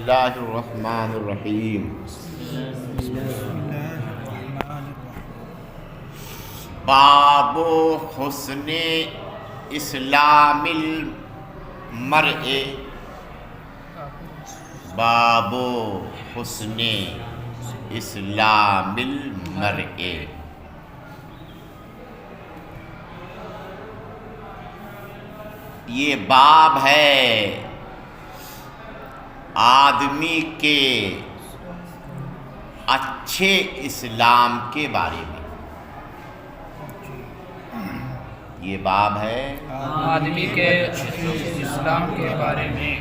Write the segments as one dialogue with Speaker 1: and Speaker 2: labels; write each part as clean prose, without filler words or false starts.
Speaker 1: اللہ الرحمن الرحیم۔ باب حسن اسلام المرء، باب حسن اسلام المرء۔ یہ باب ہے آدمی کے اچھے اسلام کے بارے میں۔ یہ باب ہے
Speaker 2: آدمی کے اسلام کے بارے میں۔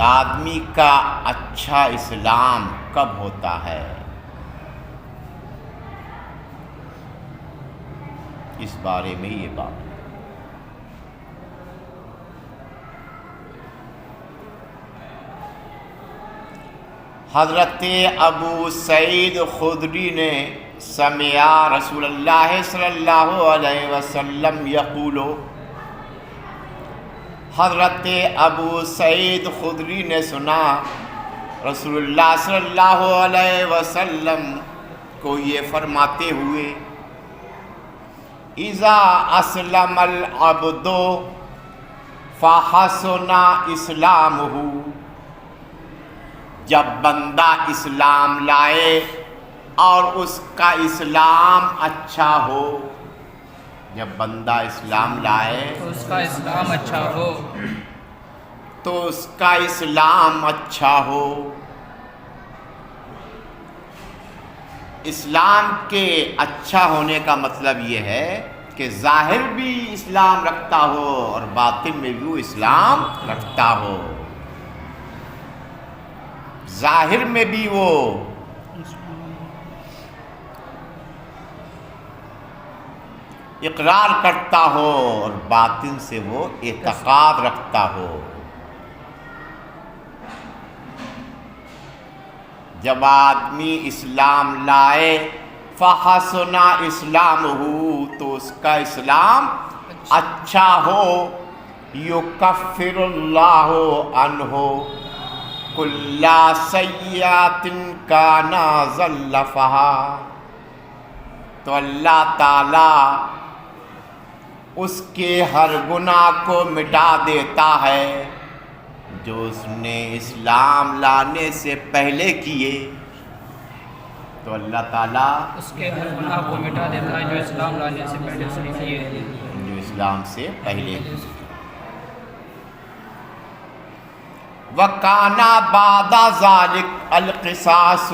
Speaker 1: آدمی کا اچھا اسلام کب ہوتا ہے، اس بارے میں یہ بات۔ حضرت ابو سعید خدری نے سمع رسول اللہ صلی اللہ علیہ وسلم یقول، حضرت ابو سعید خدری نے سنا رسول اللہ صلی اللہ علیہ وسلم کو یہ فرماتے ہوئے، اذا اسلم العبد فحسن اسلامہ، جب بندہ اسلام لائے اور اس کا اسلام اچھا ہو، جب بندہ اسلام لائے
Speaker 2: تو اس کا اسلام اچھا ہو،
Speaker 1: تو اس کا اسلام اچھا ہو۔ اسلام کے اچھا ہونے کا مطلب یہ ہے کہ ظاہر بھی اسلام رکھتا ہو اور باطن میں بھی وہ اسلام رکھتا ہو، ظاہر میں بھی وہ اقرار کرتا ہو اور باطن سے وہ اعتقاد رکھتا ہو۔ جب آدمی اسلام لائے فحسن اسلامہ، تو اس کا اسلام اچھا ہو، یکفر اللہ عنہ کل سیئۃ کان زلفہا، تو اللہ تعالی اس کے ہر گناہ کو مٹا دیتا ہے جو اس نے اسلام لانے سے پہلے کیے۔ تو اللہ تعالیٰ
Speaker 2: اس کے ہر گناہ کو مٹا دیتا ہے جو اسلام لانے سے پہلے اس نے کیے۔
Speaker 1: جو اسلام سے پہلے کیے۔ وَكَانَ بَعْدَ ذَلِكَ الْقِصَاصُ،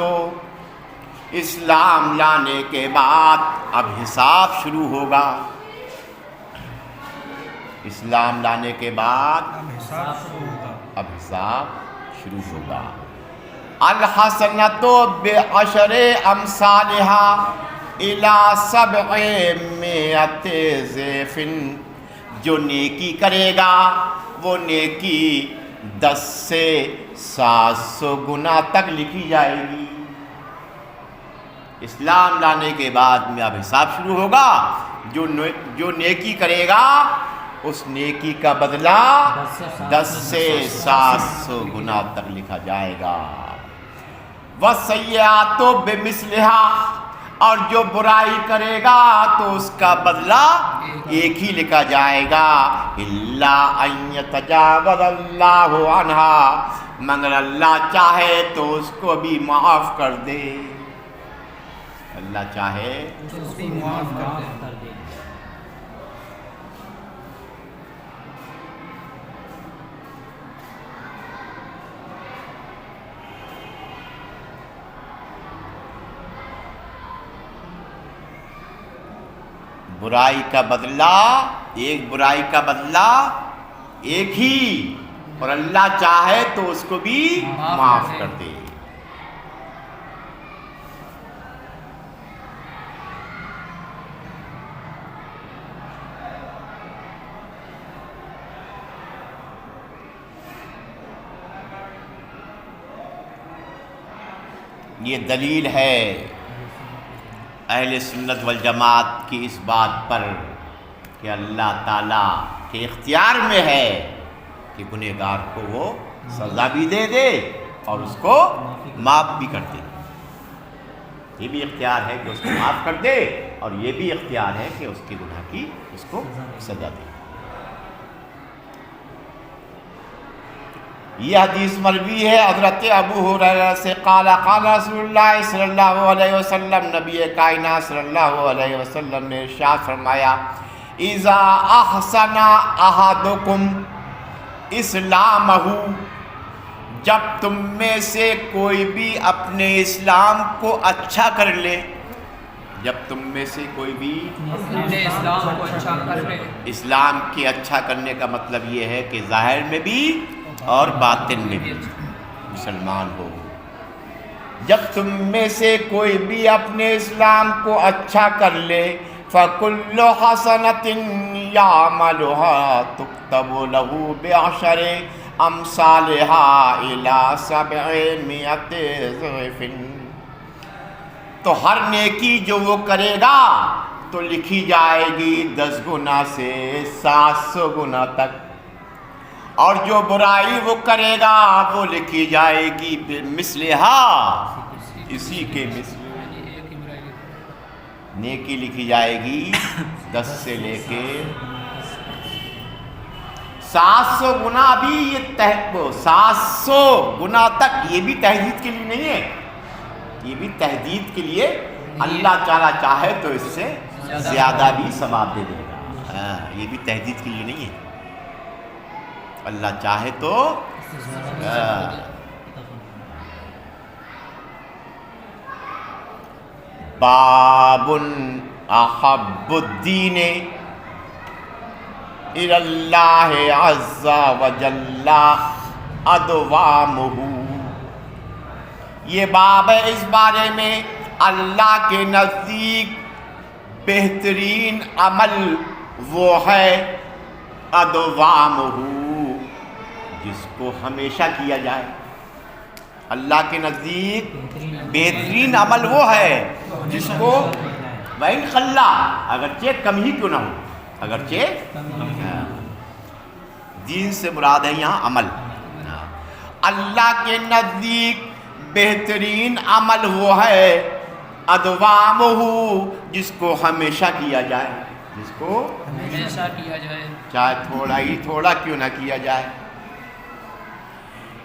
Speaker 1: اسلام لانے کے بعد اب حساب شروع ہوگا۔ اسلام لانے کے بعد اب حساب شروع ہوگا۔ الحسنۃ بعشر امثالها الی 700 ضعف، جو نیکی کرے گا وہ نیکی 10 سے 700 گنا تک لکھی جائے گی۔ اسلام لانے کے بعد میں اب حساب شروع ہوگا۔ جو نیکی کرے گا اس نیکی کا بدلہ 10 سے 700 گنا تک لکھا جائے گا۔ وَالسَّيِّئَاتُ بِمِثْلِهَا، اور جو برائی کرے گا تو اس کا بدلہ ایک ہی لکھا جائے گا۔ إِلَّا أَن يَتَجَاوَزَ اللَّهُ عَنْهَا، مگر اللہ چاہے تو اس کو بھی معاف کر دے۔ اللہ چاہے
Speaker 2: تو اس کو معاف کر دے۔
Speaker 1: برائی کا بدلہ، ایک برائی کا بدلہ ایک ہی، اور اللہ چاہے تو اس کو بھی معاف کر دے۔ یہ دلیل ہے اہل سنت والجماعت کی اس بات پر کہ اللہ تعالیٰ کہ اختیار میں ہے کہ گنہگار کو وہ سزا بھی دے دے اور اس کو معاف بھی کر دے. یہ بھی اختیار ہے کہ اس کو معاف کر دے اور یہ بھی اختیار ہے کہ اس کے گناہ کی اس کو سزا دے. یہ حدیث مروی ہے حضرت ابو ہریرہ سے قال قال رسول اللہ صلی اللہ علیہ وسلم، نبی کائنات صلی اللہ علیہ وسلم نے ارشاد فرمایا اذا احسن احدکم اسلامہ، جب تم میں سے کوئی بھی اپنے اسلام کو اچھا کر لے، جب تم میں سے کوئی بھی
Speaker 2: اپنے اسلام کو اچھا کر لے.
Speaker 1: اسلام کے اچھا کرنے کا مطلب یہ ہے کہ ظاہر میں بھی اور باطن میں بھی مسلمان ہو. جب تم میں سے کوئی بھی اپنے اسلام کو اچھا کر لے فَكُلُّ حَسَنَةٍ يَعْمَلُهَا تُكْتَبُ لَهُ بِعَشَرِ أَمْثَالِهَا إِلَى 700 ضِعْفٍ، تو ہر نیکی جو وہ کرے گا تو لکھی جائے گی 10 گنا سے 700 گنا تک، اور جو برائی وہ کرے گا وہ لکھی جائے گی بمثلها، اسی کے مثل. نیکی لکھی جائے گی 10 سے لے کے 700 گنا. بھی یہ 700 گنا تک یہ بھی تہدید کے لیے نہیں ہے، یہ بھی تہدید کے لیے اللہ تعالیٰ چاہے تو اس سے زیادہ بھی ثواب دے دے گا. یہ بھی تہدید کے لیے نہیں ہے، اللہ چاہے تو باب احب الدین الی اللہ عز وجل ادوامہ، یہ باب ہے اس بارے میں اللہ کے نزدیک بہترین عمل وہ ہے ادوامہ، جس کو ہمیشہ کیا جائے. اللہ کے نزدیک بہترین عمل وہ ہے جس کو وَإِنْ خَلَّا، اگرچہ کم ہی کیوں نہ ہو، اگرچہ دین سے مراد ہے یہاں عمل. اللہ کے نزدیک بہترین عمل وہ ہے ادوامہ، جس کو ہمیشہ کیا جائے، جس کو
Speaker 2: ہمیشہ کیا جائے،
Speaker 1: چاہے تھوڑا ہی تھوڑا کیوں نہ کیا جائے.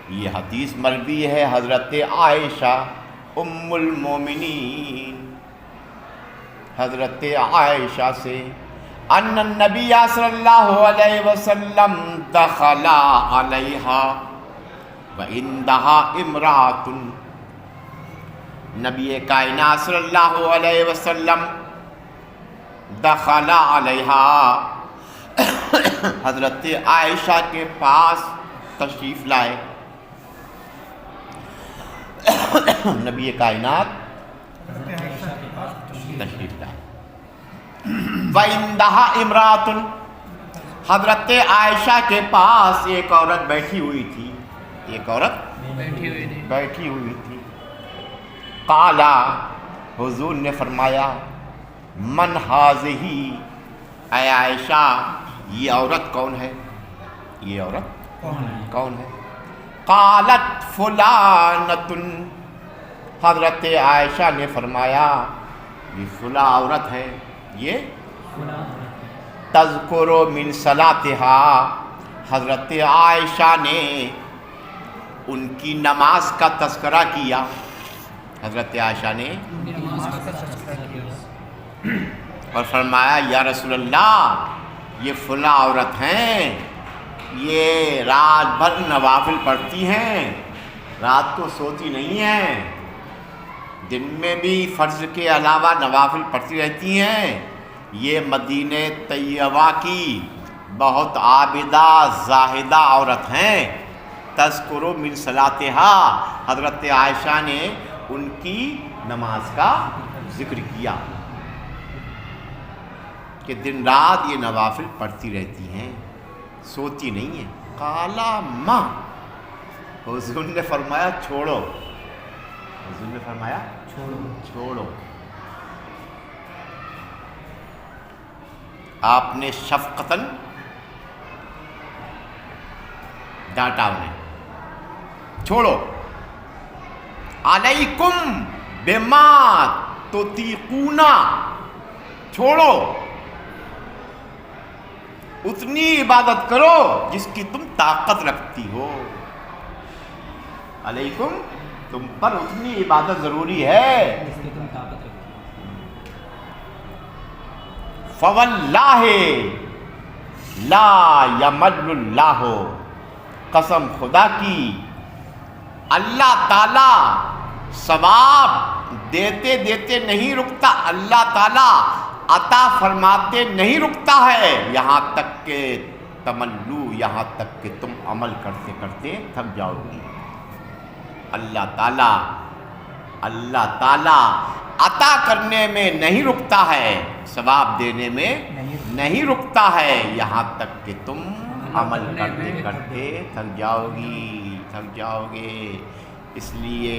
Speaker 1: یہ حدیث مروی ہے حضرت عائشہ ام المومنین، حضرت عائشہ سے ان النبی صلی اللہ علیہ وسلم دخل علیہا وعندہا امرأۃ، نبی کائنات صلی اللہ علیہ وسلم دخل علیہا، حضرت عائشہ کے پاس تشریف لائے. نبی کائنات تشریف لائے. وَعِنْدَهَا امرأۃ، حضرت عائشہ کے پاس ایک عورت بیٹھی ہوئی تھی، ایک عورت بیٹھی ہوئی تھی. قالا، حضور نے فرمایا من ہذہ، اے عائشہ یہ عورت کون ہے، یہ عورت کون ہے. قالت فلانۃ، حضرت عائشہ نے فرمایا یہ فلاں عورت ہے. یہ تذکر من صلاتها، حضرت عائشہ نے ان کی نماز کا تذکرہ کیا. حضرت عائشہ نے اور فرمایا یا رسول اللہ یہ فلاں عورت ہیں، یہ رات بھر نوافل پڑھتی ہیں، رات کو سوتی نہیں ہیں، دن میں بھی فرض کے علاوہ نوافل پڑھتی رہتی ہیں. یہ مدینہ طیبہ کی بہت عابدہ زاہدہ عورت ہیں. تذکر من صلاتها، حضرت عائشہ نے ان کی نماز کا ذکر کیا کہ دن رات یہ نوافل پڑھتی رہتی ہیں، سوتی نہیں ہیں. قالا ما، حضور نے فرمایا چھوڑو، حضور نے فرمایا چھوڑو. آپ نے شفقتاً ڈانٹا انہیں، چھوڑو. علیکم بما تطیقون، چھوڑو، اتنی عبادت کرو جس کی تم طاقت رکھتی ہو. علیکم، تم پر اتنی عبادت ضروری ہے. فواللہ لا یمل اللہ، قسم خدا کی اللہ تعالی ثواب دیتے دیتے نہیں رکتا. اللہ تعالی عطا فرماتے نہیں رکتا ہے یہاں تک کہ تملو، یہاں تک کہ تم عمل کرتے کرتے تھک جاؤ گی. اللہ تعالی عطا کرنے میں نہیں رکتا ہے، ثواب دینے میں نہیں رکتا ہے یہاں تک کہ تم عمل کرتے کرتے تھک جاؤ گے. اس لیے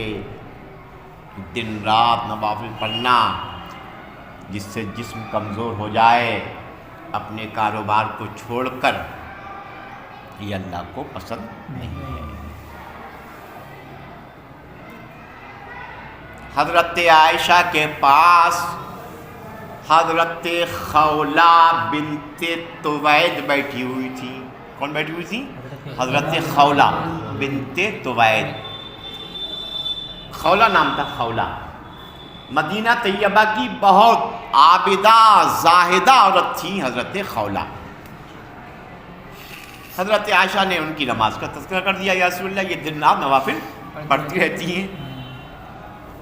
Speaker 1: دن رات نوافل پڑھنا، جس سے جسم کمزور ہو جائے، اپنے کاروبار کو چھوڑ کر، یہ اللہ کو پسند نہیں ہے. حضرت عائشہ کے پاس حضرت خولہ بنت توید بیٹھی ہوئی تھی. کون بیٹھی ہوئی تھی؟ حضرت خولہ بنت توید. خولہ نام تھا، خولہ. مدینہ طیبہ کی بہت عابدہ زاہدہ عورت تھی حضرت خولہ. حضرت عائشہ نے ان کی نماز کا تذکرہ کر دیا، یا رسول اللہ یہ دن رات نوافل پڑھتی رہتی ہیں.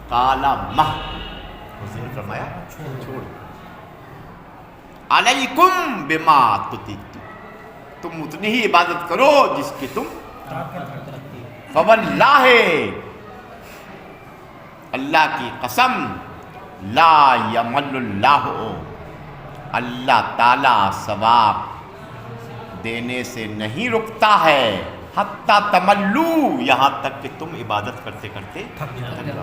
Speaker 1: قال مہ، اس نے فرمایا چھوڑ. علیکم بما تطیقون، تم اتنی ہی عبادت کرو جس کی تم. فواللہ، اللہ کی قسم، لا یمل اللہ، اللہ تعالی ثواب دینے سے نہیں رکتا ہے، حتی تملو، یہاں تک کہ تم عبادت کرتے کرتے تھک جاؤ.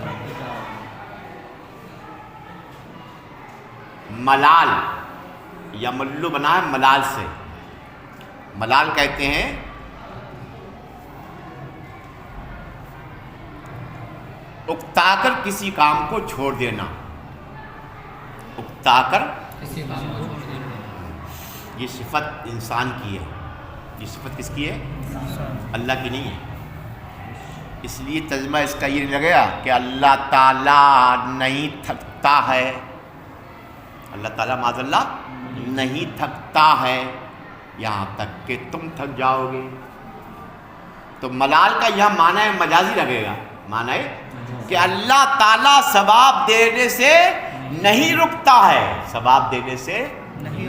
Speaker 1: ملال، یملو بنا ہے ملال سے. ملال کہتے ہیں اکتا کر کسی کام کو چھوڑ دینا. اکتا کر، یہ صفت انسان کی ہے. یہ صفت کس کی ہے؟ اللہ کی نہیں ہے. اس لیے ترجمہ اس کا یہ نہیں لگیا کہ اللہ تعالیٰ نہیں تھکتا ہے. اللہ تعالیٰ معاذ اللہ نہیں تھکتا ہے یہاں تک کہ تم تھک جاؤ گے. تو ملال کا یہاں معنی ہے مجازی لگے گا. معنی ہے کہ اللہ تعالیٰ ثواب دینے سے نہیں رکتا ہے، ثواب دینے سے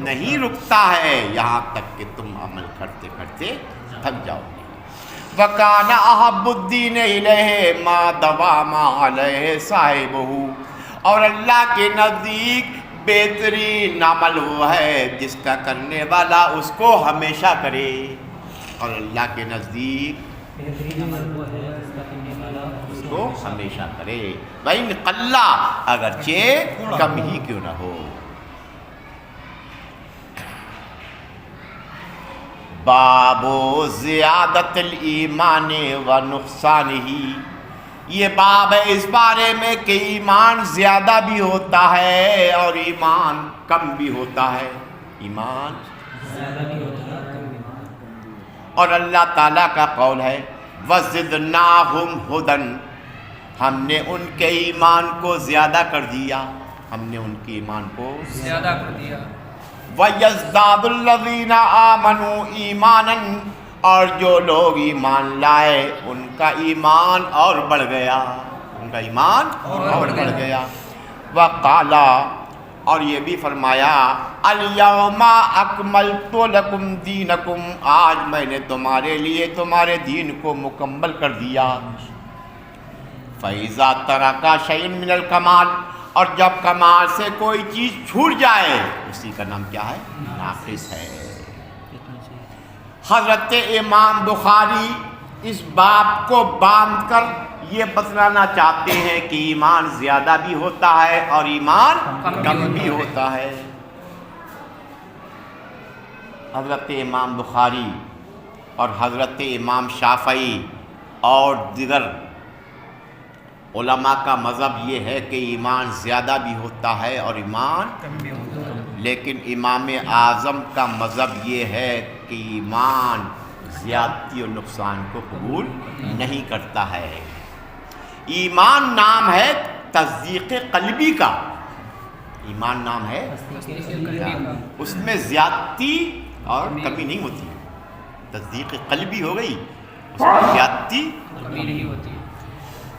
Speaker 1: نہیں رکتا ہے یہاں تک کہ تم عمل کرتے کرتے تھک جاؤ گے. وَكَانَ أَحَبُّ الدِّينِ إِلَيْهِ مَا دَوَامَ عَلَيْهِ صَاحِبُهُ، اور اللہ کے نزدیک بہترین عمل وہ ہے جس کا کرنے والا اس کو ہمیشہ کرے. اور اللہ کے نزدیک بہترین عمل وہ ہے جس کا کرنے والا اس کو ہمیشہ کرے. وَإِنْ قَلَّ، اگرچہ کم ہی کیوں نہ ہو. باب زیادت الایمان و نقصانہ، یہ باب ہے اس بارے میں کہ ایمان زیادہ بھی ہوتا ہے اور ایمان کم بھی ہوتا ہے. ایمان زیادہ بھی ہوتا ہے اور اللہ تعالیٰ کا قول ہے وَزِدْنَاهُمْ هُدًى، ہم نے ان کے ایمان کو زیادہ کر دیا، ہم نے ان کے ایمان کو
Speaker 2: زیادہ کر دیا.
Speaker 1: وَيَزْدَادُ الَّذِينَ آمَنُوا إِيمَانًا، اور جو لوگ ایمان لائے ان کا ایمان اور بڑھ گیا، ان کا ایمان اور بڑھ گیا. وَقَالَ، اور یہ بھی فرمایا الْيَوْمَ أَكْمَلْتُ لَكُمْ دِينَكُمْ، آج میں نے تمہارے لیے تمہارے دین کو مکمل کر دیا. فَإِذَا تَرَكَ شَيْءٌ مِّنَ الْكَمَالِ، اور جب کمال سے کوئی چیز چھوٹ جائے اسی کا نام کیا ہے؟ ناقص ہے. حضرت امام بخاری اس باب کو باندھ کر یہ بتلانا چاہتے ہیں کہ ایمان زیادہ بھی ہوتا ہے اور ایمان کم بھی ہوتا ہے. حضرت امام بخاری اور حضرت امام شافعی اور دیگر علماء کا مذہب یہ ہے کہ ایمان زیادہ بھی ہوتا ہے اور ایمان
Speaker 2: کم بھی ہوتا ہے۔
Speaker 1: لیکن امام اعظم کا مذہب یہ ہے کہ ایمان زیادتی اور نقصان کو قبول نہیں کرتا ہے۔ ایمان نام ہے تصدیق قلبی کا، ایمان نام ہے
Speaker 2: تصدیق قلبی کا۔
Speaker 1: اس میں زیادتی اور کمی نہیں ہوتی، تصدیق قلبی ہو گئی، اس میں زیادتی
Speaker 2: کمی نہیں ہوتی۔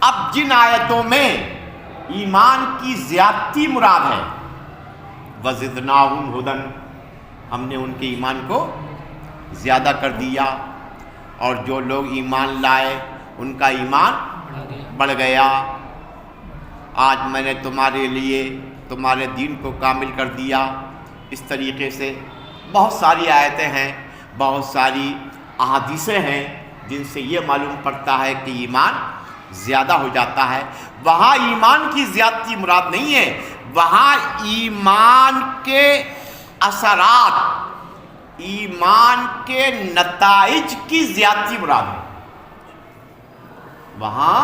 Speaker 1: اب جن آیتوں میں ایمان کی زیادتی مراد ہے، وَزِدْنَاهُمْ هُدًى، ہم نے ان کے ایمان کو زیادہ کر دیا، اور جو لوگ ایمان لائے ان کا ایمان بڑھ گیا، آج میں نے تمہارے لیے تمہارے دین کو کامل کر دیا۔ اس طریقے سے بہت ساری آیتیں ہیں، بہت ساری احادیثیں ہیں جن سے یہ معلوم پڑتا ہے کہ ایمان زیادہ ہو جاتا ہے۔ وہاں ایمان کی زیادتی مراد نہیں ہے، وہاں ایمان کے اثرات، ایمان کے نتائج کی زیادتی مراد ہے۔ وہاں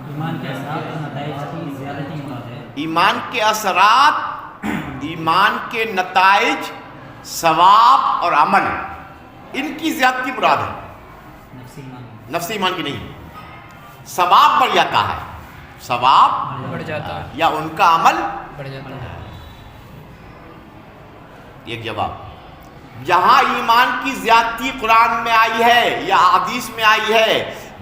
Speaker 3: ایمان کے اثرات اور نتائج کی زیادتی مراد ہے۔
Speaker 1: ایمان کے اثرات، ایمان کے نتائج، ثواب اور عمل، ان کی زیادتی مراد ہے،
Speaker 3: نفسی ایمان
Speaker 1: نفسی ایمان کی نہیں۔ ثواب بڑھ جاتا ہے، ثواب
Speaker 2: بڑھ جاتا ہے،
Speaker 1: یا ان کا عمل
Speaker 2: بڑھ جاتا ہے۔
Speaker 1: ایک جواب۔ جہاں ایمان کی زیادتی قرآن میں آئی ہے یا حدیث میں آئی ہے،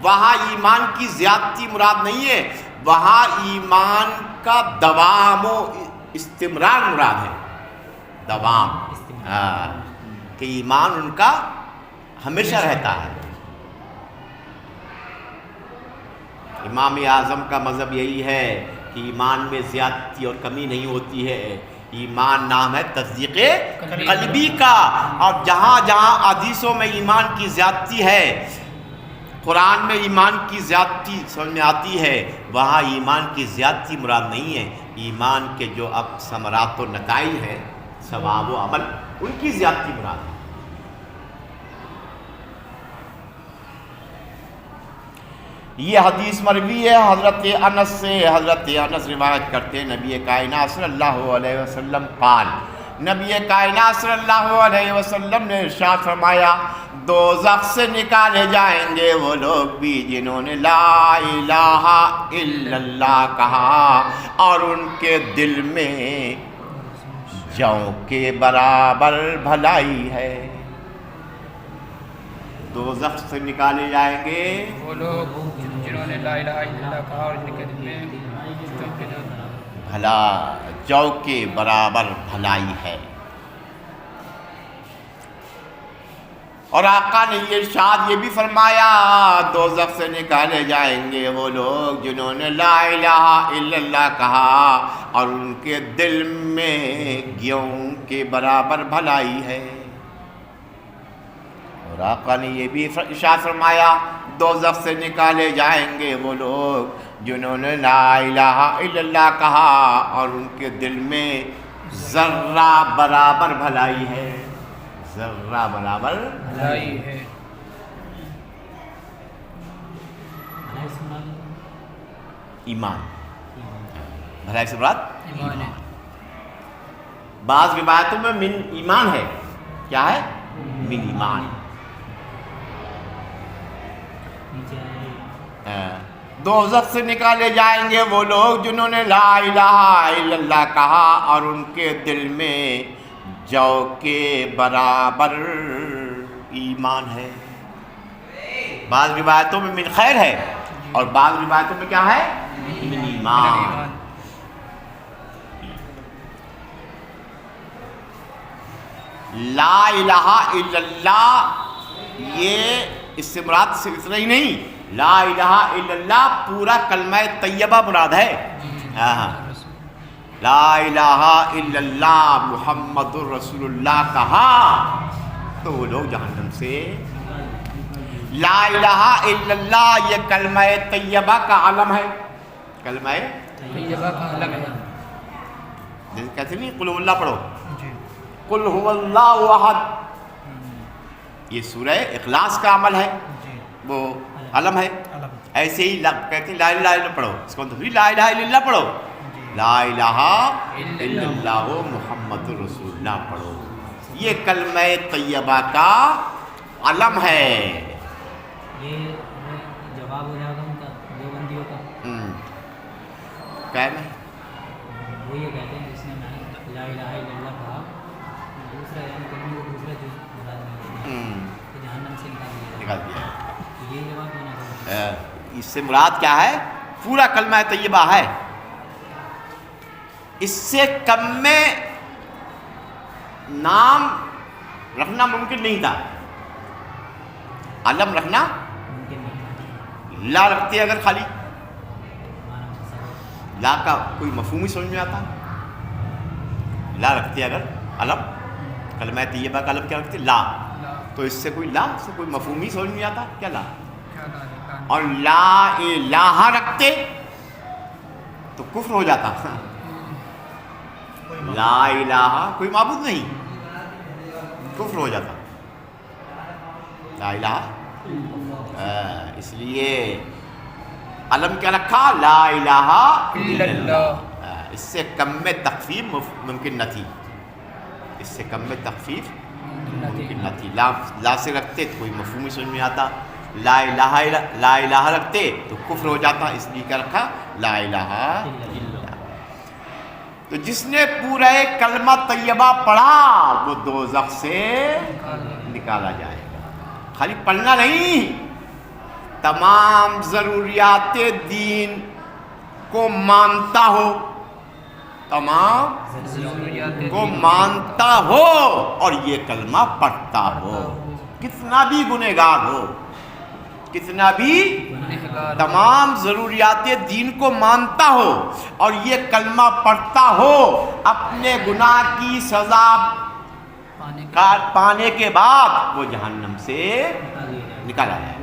Speaker 1: وہاں ایمان کی زیادتی مراد نہیں ہے، وہاں ایمان کا دوام و استمرار مراد ہے۔ دوام، ہاں، کہ ایمان ان کا ہمیشہ رہتا ہے۔ امام اعظم کا مذہب یہی ہے کہ ایمان میں زیادتی اور کمی نہیں ہوتی ہے، ایمان نام ہے تصدیق قلبی کا۔ اور جہاں جہاں حدیثوں میں ایمان کی زیادتی ہے، قرآن میں ایمان کی زیادتی سمجھ میں آتی ہے، وہاں ایمان کی زیادتی مراد نہیں ہے، ایمان کے جو اب ثمرات و نتائج ہیں، ثواب و عمل، ان کی زیادتی مراد ہے۔ یہ حدیث مروی ہے حضرت انس سے، حضرت انس روایت کرتے ہیں، نبی کائنات صلی اللہ علیہ وسلم قال، نبی کائنات صلی اللہ علیہ وسلم نے ارشاد فرمایا، دوزخ سے نکالے جائیں گے وہ لوگ بھی جنہوں نے لا الہ الا اللہ کہا اور ان کے دل میں جو کے برابر بھلائی ہے۔ دوزخ سے نکالے جائیں گے
Speaker 2: وہ لوگ جنہوں نے لا الہ الا اللہ کہا اور ان کے دل میں
Speaker 1: بھلا جو کے برابر بھلائی ہے۔ اور آقا نے یہ ارشاد یہ بھی فرمایا، دوزخ سے نکالے جائیں گے وہ لوگ جنہوں نے لا الہ الا اللہ کہا اور ان کے دل میں گیہوں کے برابر بھلائی ہے۔ اور آقا نے یہ بھی ارشاد فرمایا، دوزخ سے نکالے جائیں گے وہ لوگ جنہوں نے لا الہ الا اللہ کہا اور ان کے دل میں ذرہ برابر بھلائی ہے، ذرہ برابر
Speaker 2: بھلائی ہے۔
Speaker 1: ایمان، بھلائی سے مراد
Speaker 2: ایمان ہے۔
Speaker 1: بعض روایتوں میں من ایمان ہے، کیا ہے؟ من ایمان۔ دوزخ سے نکالے جائیں گے وہ لوگ جنہوں نے لا الہ الا اللہ کہا اور ان کے دل میں جو کے برابر ایمان ہے۔ بعض روایتوں میں من خیر ہے اور بعض روایتوں میں کیا ہے؟ من ایمان۔ لا الہ الا اللہ، یہ اس سے مراد صرف اتنا ہی نہیں، لا الہ الا اللہ پورا کلمہ طیبہ مراد ہے۔ لا الہ الا اللہ محمد الرسول اللہ کہا تو وہ لوگ جہنم سے، لا الہ الا اللہ یہ کلمہ طیبہ کا علم ہے، کلمہ
Speaker 2: طیبہ کا علم ہے۔
Speaker 1: کہتے نہیں قل هو اللہ پڑھو،
Speaker 2: جی،
Speaker 1: قل هو اللہ احد، یہ سورہ اخلاص کا عمل ہے،
Speaker 3: جی
Speaker 1: وہ علم ہے.
Speaker 3: علم
Speaker 1: ایسے ہی کہتے ہیں لا الہ الا اللہ پڑھو، اس کو مطلب لا الہ الا اللہ پڑھو،
Speaker 3: جی
Speaker 1: لا الہ الا اللہ محمد رسول اللہ پڑھو. یہ کلمہ طیبہ کا علم ہے.
Speaker 3: یہ جواب ہو جائے گا ان کا دیوبندیوں کا.
Speaker 1: کہنا ہے
Speaker 3: وہ یہ کہتے ہیں جس نے لا الہ الا اللہ کہا دوسرا یعنی کلمے کو دوسرا جو مراد نہیں تو جہنم سے نکال دیا
Speaker 1: نکال دیا.
Speaker 3: یہ جواب ہونا چاہیے.
Speaker 1: اس سے مراد کیا ہے؟ پورا کلمہ طیبہ ہے. اس سے کم میں نام رکھنا ممکن نہیں تھا. علم رکھنا
Speaker 3: ممکن نہیں.
Speaker 1: لا رکھتے اگر خالی
Speaker 3: مانا تصور
Speaker 1: لا کا کوئی مفہوم ہی سمجھ میں آتا. لا رکھتے اگر علم کلمہ طیبہ کا علم کیا رکھتے؟ لا. تو اس سے کوئی مفہوم ہی سمجھ میں آتا کیا لا. اور لا الہ رکھتے تو کفر ہو جاتا. لا الہ کوئی معبود نہیں، کفر ہو جاتا. لا الہ اس لیے علم کیا رکھا؟ لا الہ الا اللہ. اس سے کم میں تخفیف ممکن نہ تھی. اس سے کم میں تخفیف ممکن نہ تھی. لا سے رکھتے تو کوئی مفہوم ہی سمجھ میں آتا. لا الہ رکھتے تو کفر ہو جاتا. اس لیے کیا رکھا؟ لا الہ الا اللہ. تو جس نے پورا کلمہ طیبہ پڑھا وہ دوزخ سے نکالا جائے گا. خالی پڑھنا نہیں، تمام ضروریات دین کو مانتا ہو، تمام کو مانتا ہو اور یہ کلمہ پڑھتا ہو. کتنا بھی گنہگار ہو، کتنا بھی تمام ضروریات دین کو مانتا ہو اور یہ کلمہ پڑھتا ہو، اپنے گناہ کی سزا پانے کے بعد وہ جہنم سے نکالا جائے.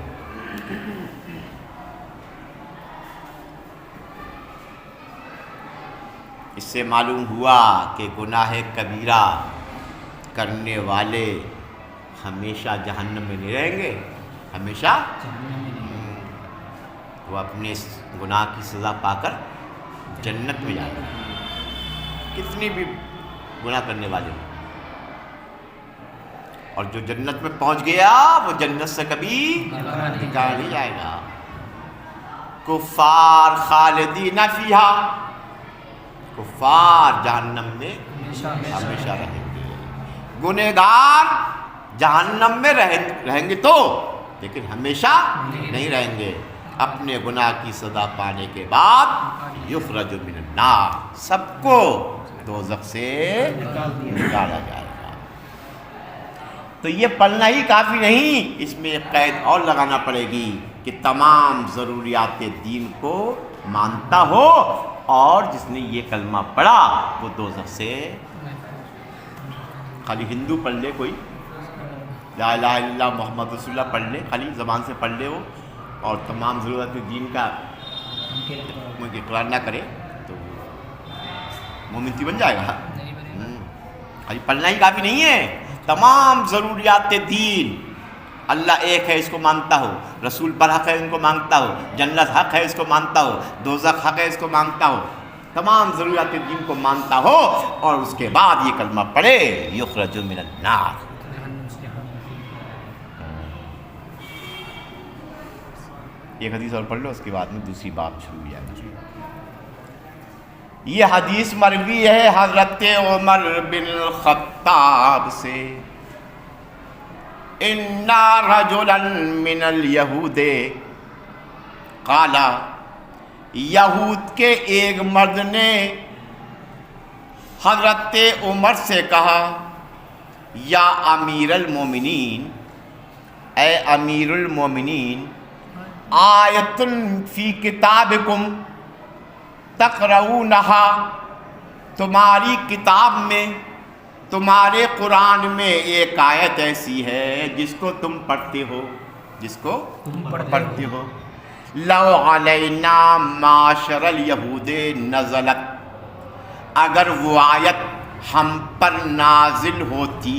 Speaker 1: اس سے معلوم ہوا کہ گناہ کبیرہ کرنے والے ہمیشہ جہنم میں نہیں رہیں گے. ہمیشہ وہ اپنے گناہ کی سزا پا کر جنت میں جائیں گے. کتنی بھی گناہ کرنے والے ہوں، اور جو جنت میں پہنچ گیا وہ جنت سے کبھی نکالا نہیں جائے گا. کفار خالدین فیہا، کفار جہنم میں ہمیشہ رہیں گے. گنہگار جہنم میں رہیں گے تو، لیکن ہمیشہ نہیں رہیں گے. اپنے گناہ کی سزا پانے کے بعد یخرج من النار، سب کو دوزخ سے نکالا جائے گا. تو یہ پڑھنا ہی کافی نہیں، اس میں ایک قید اور لگانا پڑے گی کہ تمام ضروریات دین کو مانتا ہو اور جس نے یہ کلمہ پڑھا وہ دوزخ سے. خالی ہندو پڑھ لے کوئی، لا الہ الا اللہ محمد رسول اللہ پڑھ لے، خالی زبان سے پڑھ لے وہ، اور تمام ضرورت دین کا اقرار نہ کرے تو مومنتی بن جائے گا. خالی پڑھنا ہی کافی نہیں ہے. تمام ضروریات دین، اللہ ایک ہے اس کو مانتا ہو، رسول پر حق ہے ان کو مانگتا ہو، جنت حق ہے اس کو مانتا ہو، دوزخ حق ہے اس کو مانتا ہو، تمام ضروریات دین کو مانتا ہو اور اس کے بعد یہ کلمہ پڑھے یخرج من النار. ایک حدیث اور پڑھ لو، اس کے بعد میں دوسری بات شروع ہو جائے گی. یہ حدیث مروی ہے حضرت عمر بن الخطاب سے. ان رجلا من الیہود قال، یہود کے ایک مرد نے حضرت عمر سے کہا، یا امیر المومنین، اے امیر المومنین، آیت فی کتابکم تقرؤونہا، تمہاری کتاب میں، تمہارے قرآن میں ایک آیت ایسی ہے جس کو تم پڑھتے ہو، جس کو پڑھتے ہو. لو علینا معاشر الیہود نزلت، اگر وہ آیت ہم پر نازل ہوتی،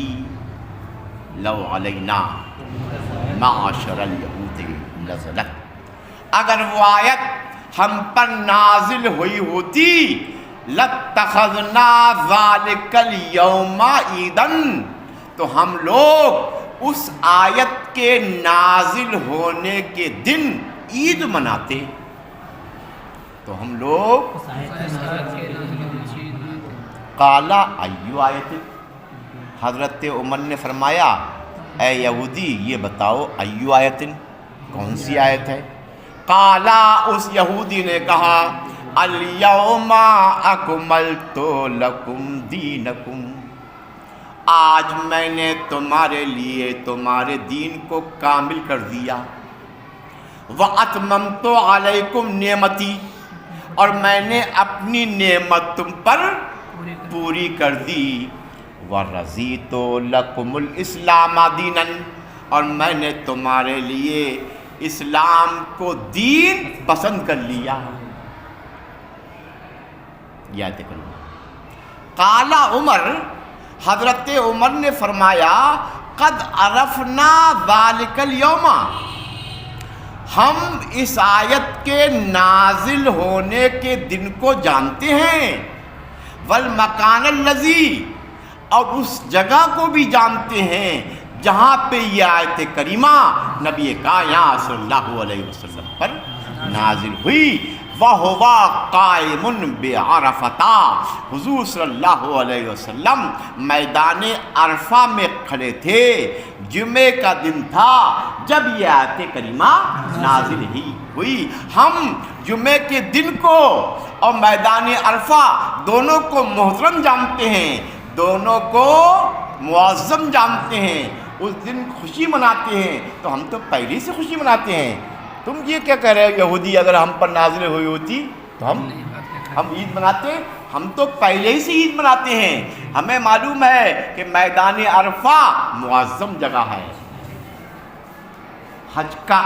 Speaker 1: لو علینا معشر الیہود نزلت، اگر وہ آیت ہم پر نازل ہوئی ہوتی لاتخذنا ذالک الیوم عیدا، تو ہم لوگ اس آیت کے نازل ہونے کے دن عید مناتے. تو ہم لوگ
Speaker 3: اس آیت کے
Speaker 1: قالا ایو آیت، حضرت عمر نے فرمایا اے یہودی یہ بتاؤ ایو آیت، کون سی آیت ہے؟ قالا، اس یہودی نے کہا الیوم اکملت لکم دینکم، آج میں نے تمہارے لیے تمہارے دین کو کامل کر دیا. وَأَتْمَمْتُ عَلَيْكُمْ نِعْمَتِي، اور میں نے اپنی نعمت تم پر پوری کر دی. وَرَضِيتُ لَكُمُ الْإِسْلَامَ دِينًا، اور میں نے تمہارے لیے اسلام کو دین پسند کر لیا. یاد کرو. قال عمر، حضرت عمر نے فرمایا قد عرفنا ذالک الیوم، ہم اس آیت کے نازل ہونے کے دن کو جانتے ہیں. والمکان الذی، اور اس جگہ کو بھی جانتے ہیں جہاں پہ یہ آیت کریمہ نبی کائنات صلی اللہ علیہ وسلم پر نازل ہوئی. وَهُوَ قَائِمٌ بِعَرَفَةَ، حضور صلی اللہ علیہ وسلم میدان عرفہ میں کھڑے تھے، جمعے کا دن تھا جب یہ آیت کریمہ نازل ہی ہوئی. ہم جمعے کے دن کو اور میدان عرفہ دونوں کو محترم جانتے ہیں، دونوں کو معظم جانتے ہیں. اس دن خوشی مناتے ہیں، تو ہم تو پہلے سے خوشی مناتے ہیں. تم یہ کیا کہہ رہے ہو یہودی، اگر ہم پر نازل ہوئی ہوتی تو ہم عید مناتے؟ ہم تو پہلے ہی سے عید مناتے ہیں. ہمیں معلوم ہے کہ میدان عرفہ معظم جگہ ہے، حج کا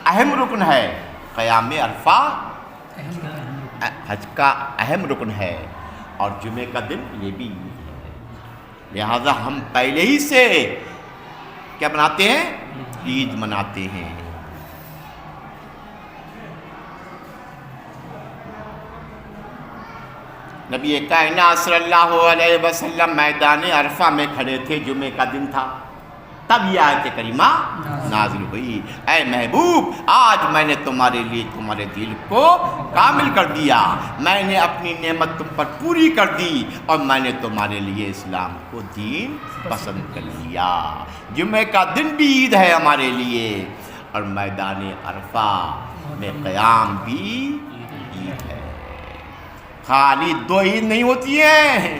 Speaker 1: اہم رکن ہے. قیام عرفہ حج کا اہم رکن ہے، اور جمعے کا دن یہ بھی عید ہے. لہذا ہم پہلے ہی سے کیا مناتے ہیں؟ عید مناتے ہیں. نبی کائنات صلی اللہ علیہ وسلم میدان عرفہ میں کھڑے تھے، جمعے کا دن تھا، تب یہ آیت کریمہ نازل ہوئی. اے محبوب، آج میں نے تمہارے لیے تمہارے دل کو کامل کر دیا، میں نے اپنی نعمت تم پر پوری کر دی، اور میں نے تمہارے لیے اسلام کو دین پسند کر لیا. جمعے کا دن بھی عید ہے ہمارے لیے، اور میدان عرفہ میں قیام بھی عید ہے. خالی دو عید نہیں ہوتی ہیں،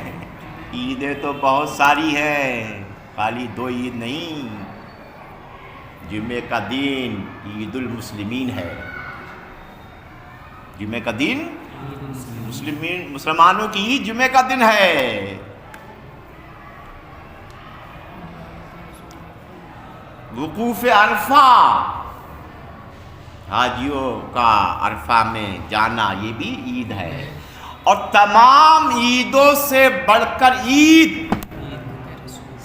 Speaker 1: عیدیں تو بہت ساری ہیں، خالی دو عید نہیں. جمعے کا دن عید المسلمین ہے، جمعے کا دن مسلمانوں کی عید جمعے کا دن ہے. وقوف عرفہ، حاجیوں کا عرفہ میں جانا، یہ بھی عید ہے. اور تمام عیدوں سے بڑھ کر عید،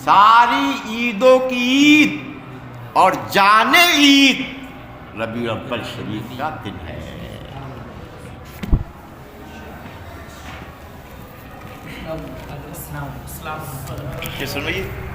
Speaker 1: ساری عیدوں کی عید اور جان عید ربیع الاول شریف کا دن ہے.
Speaker 3: السلام
Speaker 1: سن رہی ہے؟